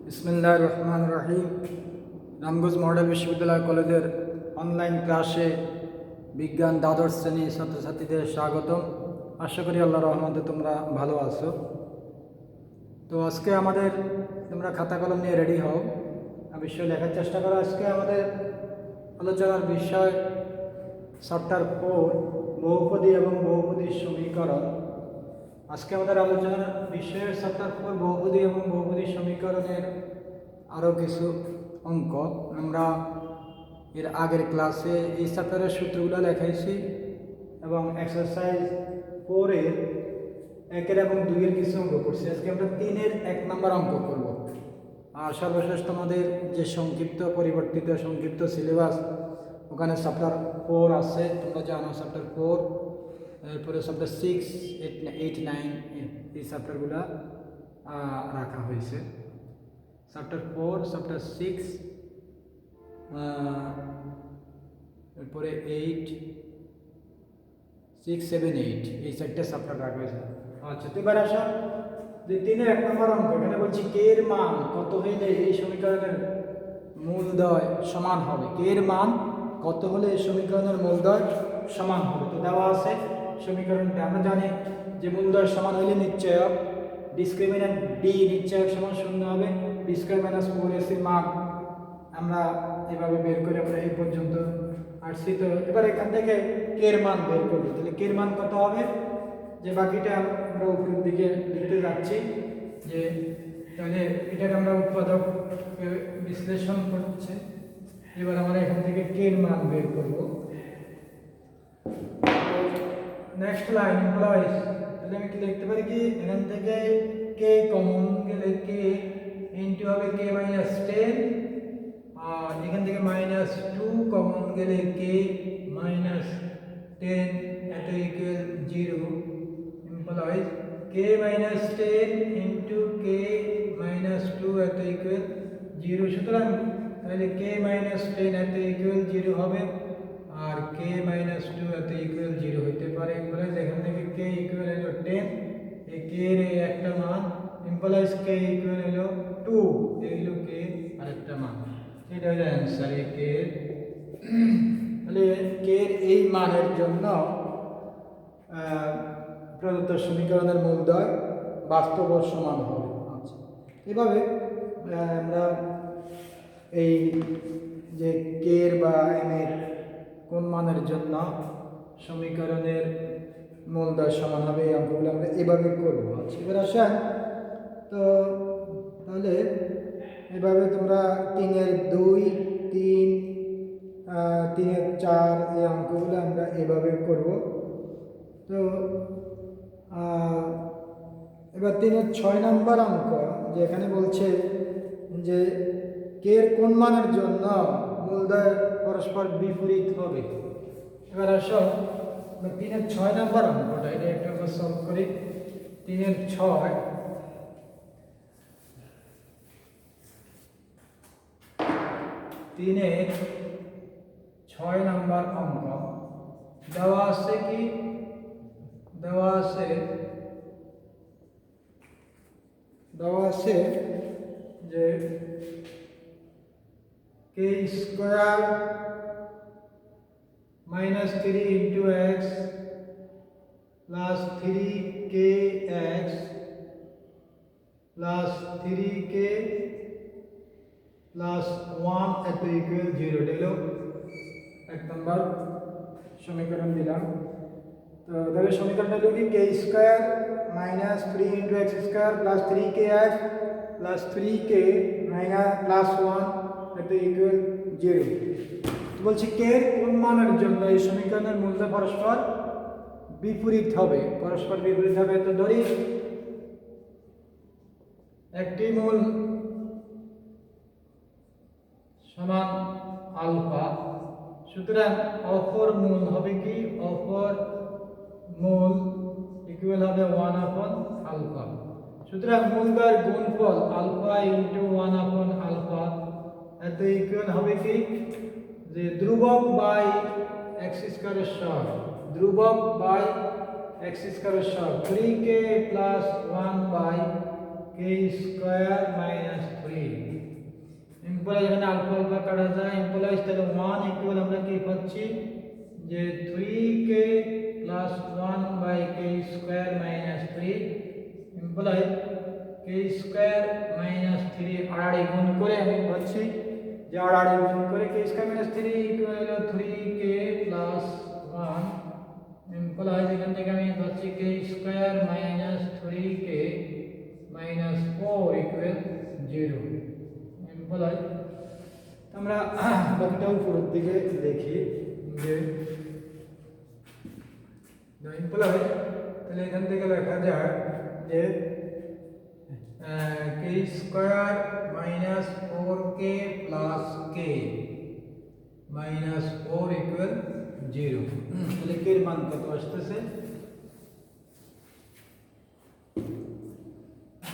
বিসমিল্লাহির রহমানির রহিম। রামগঞ্জ মডেল বিশ্ববিদ্যালয় কলেজের অনলাইন ক্লাসে বিজ্ঞান দ্বাদশ শ্রেণী ছাত্রছাত্রীদের স্বাগতম। আশা করি আল্লাহর রহমতে তোমরা ভালো আছো। তো আজকে আমাদের তোমরা খাতা কলম নিয়ে রেডি হও, বিষয় লেখার চেষ্টা করো। আজকে আমাদের আলোচনার বিষয় চ্যাপ্টার 4 বহুপদী এবং বহুপদীর সমীকরণ। আজকে আমাদের আলোচনার বিষয়ের চ্যাপ্টার 4 বহুপদী এবং বহুপদীর সমীকরণের আরও কিছু অঙ্ক। আমরা এর আগের ক্লাসে এই চ্যাপ্টারের সূত্রগুলো লেখাইছি এবং এক্সারসাইজ 4-এর 1 এবং 2-এর কিছু অঙ্ক করছি। আজকে আমরা 3-এর 1 নম্বর অঙ্ক করব। আর সর্বশেষ তোমাদের যে পরিবর্তিত সংক্ষিপ্ত সিলেবাস, ওখানে চ্যাপ্টার 4 আছে, তোমরা জানো চ্যাপ্টার 4, এরপরে চ্যাপ্টার 6, 8, 9 এই চ্যাপ্টারগুলো রাখা হয়েছে। চ্যাপ্টার 4, চ্যাপ্টার 6, এরপরে 8, 6, 7, 8 এই 4টে চ্যাপ্টার রাখা হয়েছে। আচ্ছা, তো এবার আসা যে 3-এর 1 নম্বর অঙ্ক। এখানে বলছি কে এর মান কত হইলে এই সমীকরণের মূলদ্বয় সমান হবে। কে এর মান কত হলে এই সমীকরণের মূলদ্বয় সমান হবে। তো দেওয়া আছে সমীকরণটা। আমরা জানি যে মূলদ্বয় সমান হইলে নিশ্চয়ক ডিসক্রিমিন্যান্ট ডি নিশ্চয়ক সমান 0 হবে। বি স্কয়ার মাইনাস 4ac এর মান আমরা এভাবে বের করে আমরা এই পর্যন্ত আসছি। তো এবার এখান থেকে কে এর মান বের করব। তাহলে কে এর মান কত হবে, যে বাকিটা আমরা উপরের দিকে লিখতে যাচ্ছি, যে তাহলে এটাকে আমরা উৎপাদক বিশ্লেষণ করছে। এবার আমরা এখান থেকে কে এর মান বের করব। নেক্সট লাইন এমপ্লয়িজ, তাহলে আমি কি লিখতে পারি কি এখান থেকে কে কমন গেলে কে ইনটু হবে কে মাইনাস 10, আর এখান থেকে মাইনাস 2 কমন গেলে কে মাইনাস 10 এত ইকুয়াল 0। এমপ্লয়িজ কে মাইনাস 10 ইনটু কে মাইনাস 2 এত ইকুয়াল 0। সুতরাং তাহলে কে মাইনাস 10 এত ইকুয়াল 0 হবে, আর কে মাইনাস 2 এত ইকুয়াল 0 হইতে পারে। এমপ্লয়িজ এখান থেকে কে ইকুয়াল হলো 10, এই কে এর একটা মান, এমপ্লয়িজ কে ইকুয়াল হলো 2, এই হলো কে আরেকটা মান। এটা হলো অ্যান্সার এই কে। তাহলে কে এর এই মানের জন্য প্রদত্ত সমীকরণের মূলদ্বয় বাস্তব ও সমান হবে। আচ্ছা, এভাবে আমরা এই যে কে এর বা এম এর কোন মানের জন্য সমীকরণের মূলদ্বয় সমান হবে, এই অঙ্কগুলো আমরা এভাবে করব। আচ্ছা, এবার আসেন তো তাহলে এভাবে তোমরা 3-এর 2, 3, 3-এর 4 এই অঙ্কগুলো আমরা এভাবে করব। তো এবার 3-এর 6 নম্বর অঙ্ক, যে এখানে বলছে যে কে এর কোন মানের জন্য মূলদ্বয় পরস্পর বিপরীত হবে। এবার আসো 3-এর 6 নম্বর অঙ্কটা, এটা একটু আমরা সলভ করি। 3-এর 6, 3-এর 6 নম্বর অঙ্ক দেওয়া আছে কি, দেওয়া আছে যে K square minus 3 into X plus 3কে এক্স প্লাস 3কে প্লাস 1 এত ইকুয়াল 0। এটা হলো 1 নম্বর সমীকরণ দিলাম। তো তাহলে সমীকরণটা হলো কি K square minus 3 into X square plus 3কে এক্স প্লাস 3কে মাইনাস প্লাস 1 এত ইকুয়াল 0। বলছি কে এর কোন মানের জন্য এই সমীকরণের মূলদ্বয় পরস্পর বিপরীত হবে। পরস্পর বিপরীত হবে, তো ধরি একটি মূল সমান আলফা, সুতরাং অপর মূল হবে কি, অপর মূল ইকুয়াল হবে 1 আপন আলফা। সুতরাং মূলদ্বয়ের গুণফল আলফা ইনটু 1 আপন আলফা এত ইকুয়াল হবে কি, যে ধ্রুবক বাই এক্স স্কয়ারের সহগ, ধ্রুবক বাই এক্স স্কয়ারের সহগ 3k প্লাস 1 বাই k কে স্কয়ার মাইনাস 3 ইমপ্লাইজ এখানে আলফা আলফা কাটা যায় ইমপ্লাইজ তাহলে 1 ইকুয়াল আমরা কি পাচ্ছি যে 3k plus 1 by K square minus 3 implies K square minus 3 আড়াআড়ি গুণ করে আমি পাচ্ছি যে আড়াআড়ি গুণ করে কে স্কয়ার মাইনাস 3 ইকুয়াল হলো 3k প্লাস 1 ইমপ্লাইজ এখান থেকে আমি পাচ্ছি K square minus 3k minus 4 equal 0 implies আমরা বাকিটা উপরের দিকে দেখি যে ইমপ্লাইজ তাহলে এখান থেকে লেখা যায় যে K square minus 4k plus k minus 4 equal 0 তাহলে কে এর মান কত আসতেছে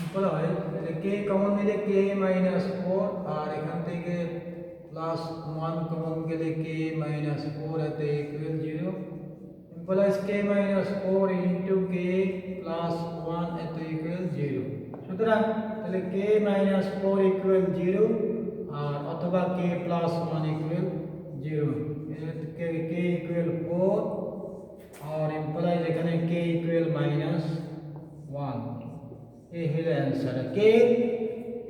ইমপ্লাইজ তাহলে k কমন নিলে k মাইনাস 4 আর এখান থেকে প্লাস 1 কমন গেলে k মাইনাস 4 এতে equal 0 implies k minus 4 into k plus 1 এতে ইকুয়াল 0 সুতরাং তাহলে k মাইনাস 4 ইকুয়াল 0 আর অথবা k plus 1 equal 0 k equal 4 আর ইমপ্লাইজ এখানে k ইকুয়াল মাইনাস 1 এই হলো অ্যানসার k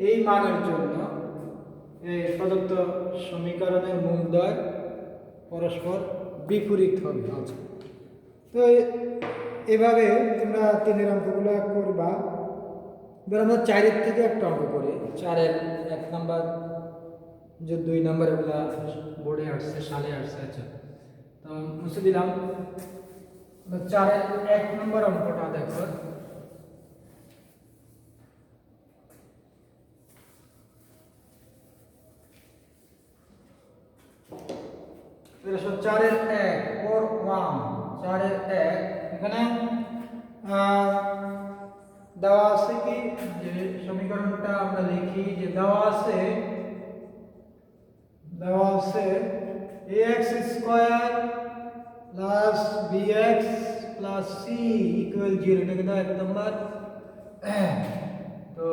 এই মানের জন্য এই প্রদত্ত সমীকরণের মূলদ্বয় পরস্পর বিপরীত হবে আচ্ছা তো এভাবে তোমরা 3 এর অঙ্কগুলো করবা এবার আমরা 4 এর থেকে একটা অঙ্ক করি 4 এর 1 নাম্বার যে 2 নাম্বার এগুলা বোর্ডে আসছে সালে আসছে আচ্ছা তো মুছে দিলাম 4 এর 1 নাম্বার অঙ্কটা দেখো তো 4 এর 1 4 1 4 এর 1 এখানে দেওয়া আছে কি যে সমীকরণটা আমরা লিখি যে দেওয়া আছে ax square plus bx plus c equal 0 এটাকে দাও এক নাম্বার তো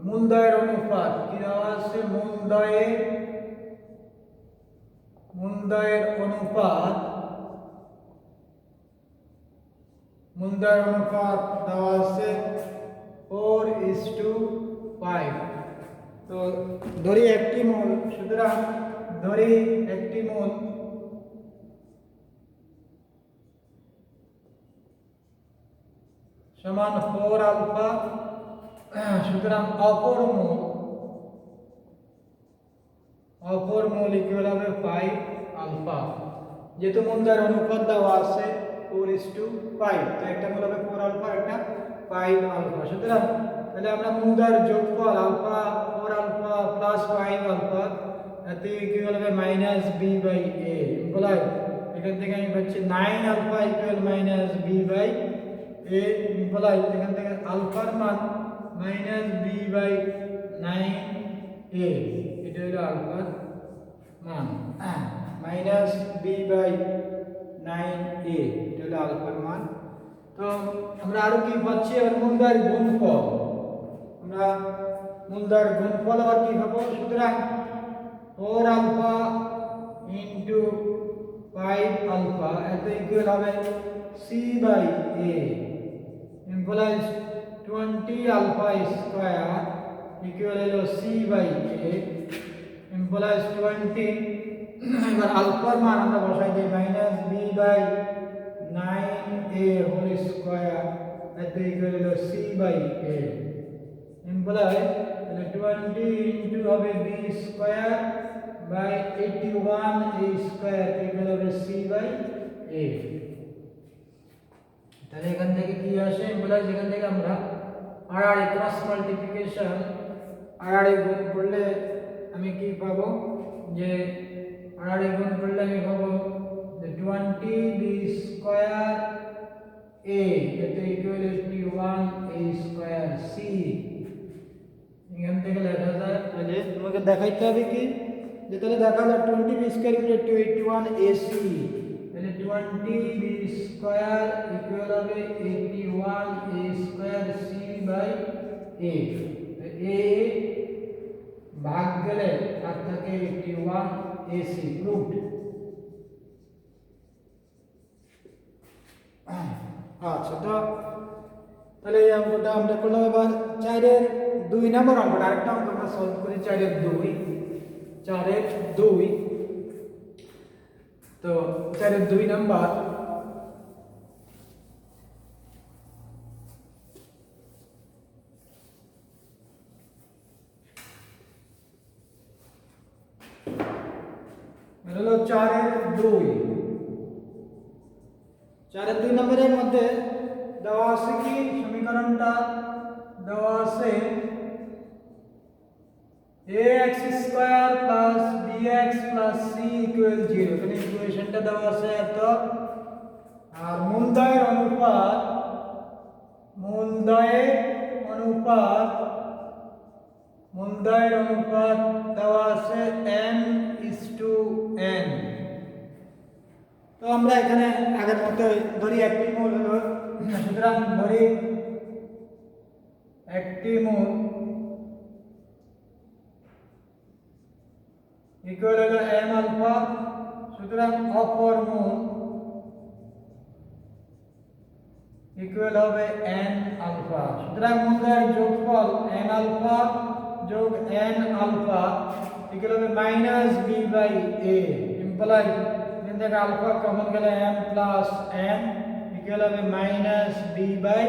মূলদ্বয়ের অনুপাত কি দেওয়া আছে মূলদ্বয়ের অনুপাত দেওয়া আছে 4:5 তো ধরি একটি মূল সুতরাং ধরি একটি মূল সমান 4 আলফা সুতরাং অপর মূল ইকুয়াল হবে 5 আলফা যেহেতু মূলদ্বয়ের অনুপাত দেওয়া আছে 4:5 তো একটা মূল হবে 4 আলফা একটা 5 আলফা সুতরাং তাহলে আমরা মূলদ্বয়ের যোগফল আলফা 4 আলফা প্লাস 5 আলফা এতে ইকুয়াল হবে মাইনাস বি বাই এ বলাই এখান থেকে আমি পাচ্ছি 9 alpha equal minus B by A বলাই এখান থেকে আলফার মান মাইনাস বি বাই 9 এ এটা হলো আলফার মান মাইনাস বি বাই 9 এ এটা হলো আলফার মান তো আমরা আরো কি পাচ্ছি আর মূলদ্বয়ের গুণফল আমরা মূলদ্বয়ের গুণফল আবার কি পাবো সুতরাং 4 আলফা ইনটু 5 আলফা এত ইকুয়াল হবে c by a implies 20 alpha square equal হলো c বাই a implies 20 এবার আলফার মান আমরা বসাই দিই minus b by 9a whole square এত ইকুয়াল হলো c by a implies 20 into হবে b square by 81 a square equal হবে c by a তাহলে এখান থেকে কি আসে ইমপ্লাইজ এখান থেকে আমরা আর ক্রস মাল্টিপ্লিকেশন আর গুণ করলে আমি কি পাবো যে আর গুণ করলে আমি পাবো যে 20 b স্কয়ার a এটা ইকুয়াল 81 a স্কয়ার c এখান থেকে লেখা যায় তাহলে তোমাকে দেখাইতে হবে কি যে তাহলে দেখা যায় 20 b square equal to 81 ac তাহলে 20 b স্কয়ার ইকুয়াল হবে 81 a স্কয়ার c বাই এ এ ভাগ গেলে আর থাকে T1 AC প্রুভড। আচ্ছা, তো তাহলে এই অঙ্কটা আমরা করলাম। এবার 4-এর 2 নম্বর অঙ্কটা, আরেকটা অঙ্ক আমরা সলভ করি। 4-এর 2, তো 4-এর 2 নাম্বার হলো 4-এর 2 নম্বরের মধ্যে দেওয়া আছে কি সমীকরণটা দেওয়া আছে ax square plus bx plus c equal 0। এখানে ইকুয়েশনটা দেওয়া আছে এত, আর মূলদয়ের অনুপাত দেওয়া আছে n:n। তো আমরা এখানে আগের মতো ধরি একটি মূল হলো, সুতরাং ধরি একটি মূল ইকুয়াল হলো m আলফা, সুতরাং অপর মূল ইকুয়াল হবে n আলফা। সুতরাং মূলের যোগফল n আলফা যোগ n আলফা ইকুয়াল হবে minus b by a, imply এখান থেকে আলফা কমন গেলে m প্লাস n ইকুয়াল হবে minus b by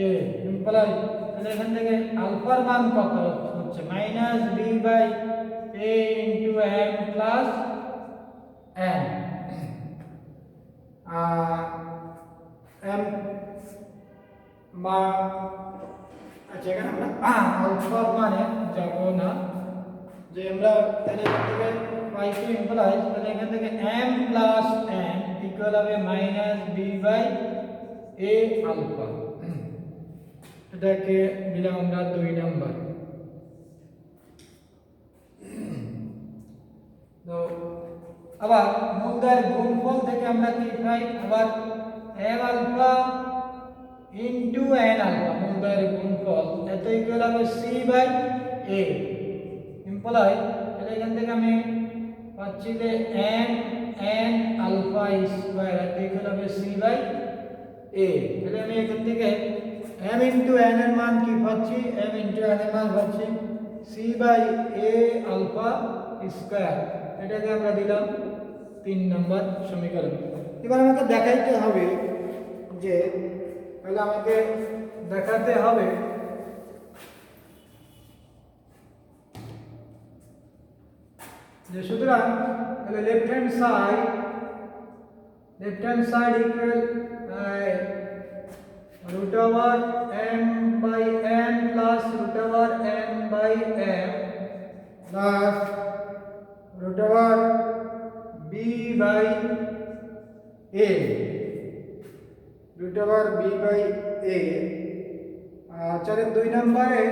a, imply তাহলে এখান থেকে আলফার মান কত হচ্ছে minus b by a into m plus n। m বা আচ্ছা, এখানে আমরা আলফার মানে যাব না, যে আমরা তাহলে এখান থেকে পাই টু ইমপ্লাই, তাহলে এখান থেকে m প্লাস n ইকুয়াল হবে minus b by a alpha. এটাকে দিলাম আমরা 2 নাম্বার। তো আবার মূলদয়ের গুণফল থেকে আমরা কি পাই, আবার m alpha into n alpha, মূলদয়ের গুণফল এত ইকুয়াল হবে c বাই a, ইমপ্লাই তাহলে এখান থেকে আমি পাচ্ছি যে m n আলফা স্কয়ার এত ইকুয়াল হবে c বাই a। তাহলে আমি এখান থেকে m ইনটু n এর মান কি পাচ্ছি, m ইনটু n এর মান পাচ্ছি c by a alpha square. এটাকে আমরা দিলাম 3 নম্বর সমীকরণ। এবার আমাকে দেখাইতে হবে যে সুতরাং তাহলে left hand side equal root over m by n plus root over n by m plus root over b by a, root over b by a। 4-এর 2 নম্বরে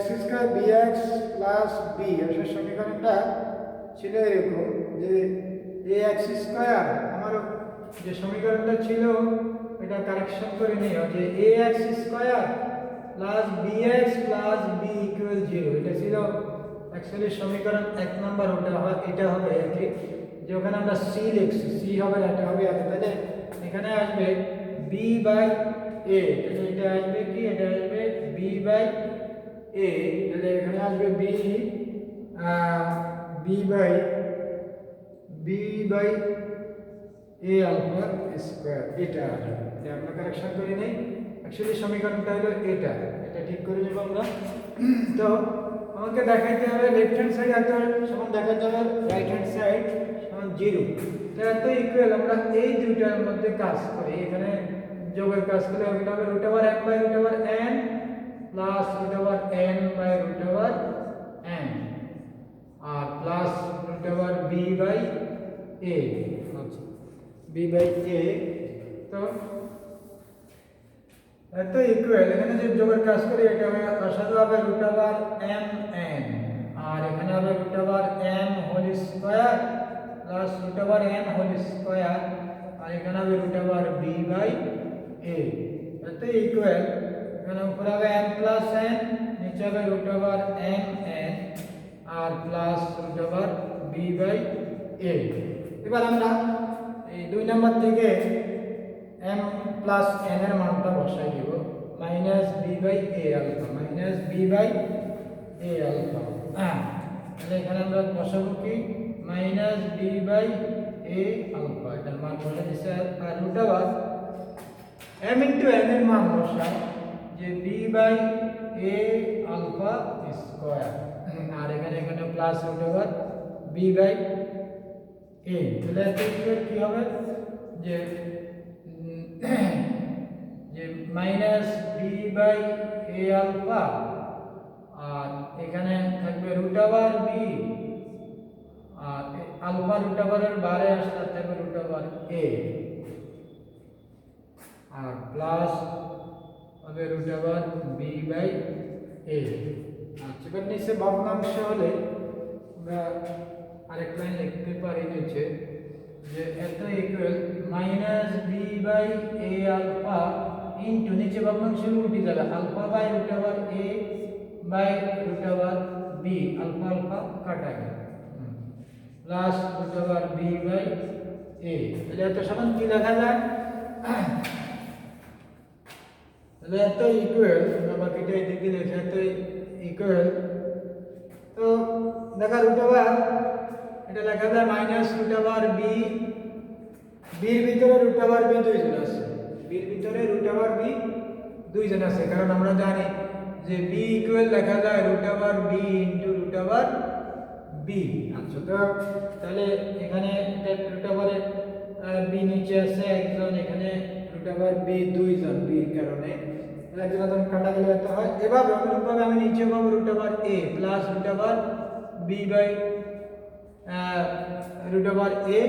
x square bx plus b, আসলে সমীকরণটা ছিল এরকম যে ax square, আমার যে সমীকরণটা ছিল এটা কারেকশন করে নিও, যে ax square plus bx plus b equal 0। এটা ছিল অ্যাকচুয়ালি সমীকরণ 1 নম্বর। এটা হবে কি যে ওখানে আমরা c লিখছি, c হবে এটা হবে এত, তাহলে এখানে আসবে b বাই a, তাহলে এটা আসবে কি, এটা আসবে b বাই a, তাহলে এখানে আসবে b by a alpha square. এটা আমরা কারেকশন করে নেই, অ্যাকচুয়ালি সমীকরণটা হলো এটা ঠিক করে নেব আমরা। তো আমাকে দেখাইতে হবে লেফট হ্যান্ড সাইড এত সমান দেখাতে হবে রাইট হ্যান্ড সাইড সমান 0। তো এত ইকুয়াল আমরা এই দুইটার মধ্যে কাজ করি, এখানে যোগের কাজ করলে হবে root over m by root over n plus root over n by root over n আর plus root over b by a, আচ্ছা b বাই a। তো এত ইকুয়াল এখানে যে যোগের কাজ করি এটা সাথে হবে রুট ওভার m n, আর এখানে হবে root over m whole square plus root over n whole square, আর এখানে হবে root over b by a। এত ইকুয়াল এখানে উপরে হবে m প্লাস n, নিচে হবে রুট ওভার m n আর plus root over b by a। এবার আমরা এই 2 নাম্বার থেকে m প্লাস n এর মানটা বসাই দিব, minus b by a alpha, minus b by a alpha. তাহলে এখানে আমরা বসাবো কি minus b by a alpha, এটার মান বসে দিছে। আর root over m into n এর মান বসাই যে b by a alpha square, আর এখানে plus root over b by a। তাহলে এতে কি হবে যে যে minus b by a alpha, আর এখানে থাকবে রুট ওভার b, আর আলফা রুট ওভারের বাইরে আসলে থাকবে রুট ওভার a, আর প্লাস হবে root over b by a। আচ্ছা, এবার নিচে ভগ্নাংশ হলে আমরা আরেক লাইন লিখতে পারি নিচে যে এত equal minus b by a alpha into, নিচে ভগ্নাংশ উল্টি যাবে, alpha by root over a by root over b, alpha alpha কাটা গেল, plus root over b by a। তাহলে এত সমান কি লেখা যায়, তাহলে এত ইকুয়াল, আমরা বাকিটা এদিকে লিখে এত ইকুয়াল, তো দেখা রুট ওভার এটা লেখা যায় মাইনাস রুট ওভার b, বির ভিতরে রুট ওভার b দুইজন আছে, বির ভিতরে রুট ওভার b দুইজন আছে, কারণ আমরা জানি যে b ইকুয়াল লেখা যায় root over b into root over b। আচ্ছা, তো তাহলে এখানে রুট ওভারে b নিচে আছে একজন, এখানে রুট ওভার b দুইজন, b এর কারণে একজন একজন কাটা গেলে এত হয়। এভাবে অনুরূপভাবে আমি নিচে পাবো root over a plus root over b by root over a।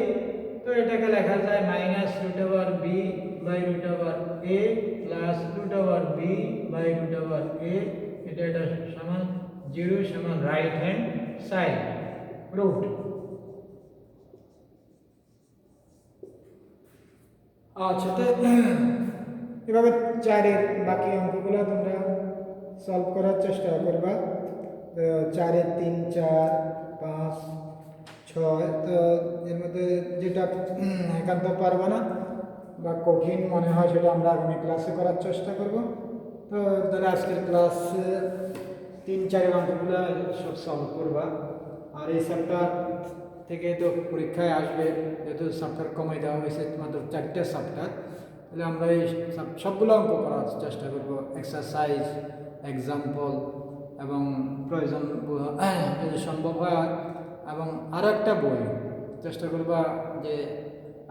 তো এটাকে লেখা যায় minus root over b by root over a plus root over b by root over a। এটা সমান 0 সমান রাইট হ্যান্ড সাইড রুট। আচ্ছা, তো এভাবে 4 এর বাকি অঙ্কগুলো তোমরা সলভ করার চেষ্টা করবা। 4 এর 3, 4, 5, 6, তো এর মধ্যে যেটা একান্ত পারবো না বা কঠিন মনে হয় সেটা আমরা আগামী ক্লাসে করার চেষ্টা করব। তো তাহলে আজকের ক্লাস 3, 4 এর অঙ্কগুলো সব সলভ করবা। আর এই চ্যাপ্টার থেকে তো পরীক্ষায় আসবে, যেহেতু চ্যাপ্টার কমাই দেওয়া হয়েছে মাত্র 4টা চ্যাপ্টার, তাহলে আমরা এই সবগুলো অঙ্ক করার চেষ্টা করব, এক্সারসাইজ, এক্সাম্পল এবং প্রয়োজন যদি সম্ভব হয়, এবং আরও একটা বই চেষ্টা করবা যে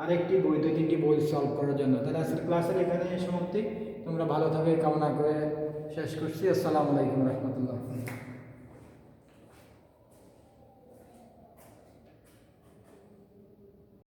আরেকটি বই, 2-3টি বই সলভ করার জন্য। তাহলে আজকের ক্লাসের এখানে সমাপ্তি। তোমরা ভালো থাকবে কামনা করে শেষ করছি। আসসালামু আলাইকুম রহমতুল্লাহ।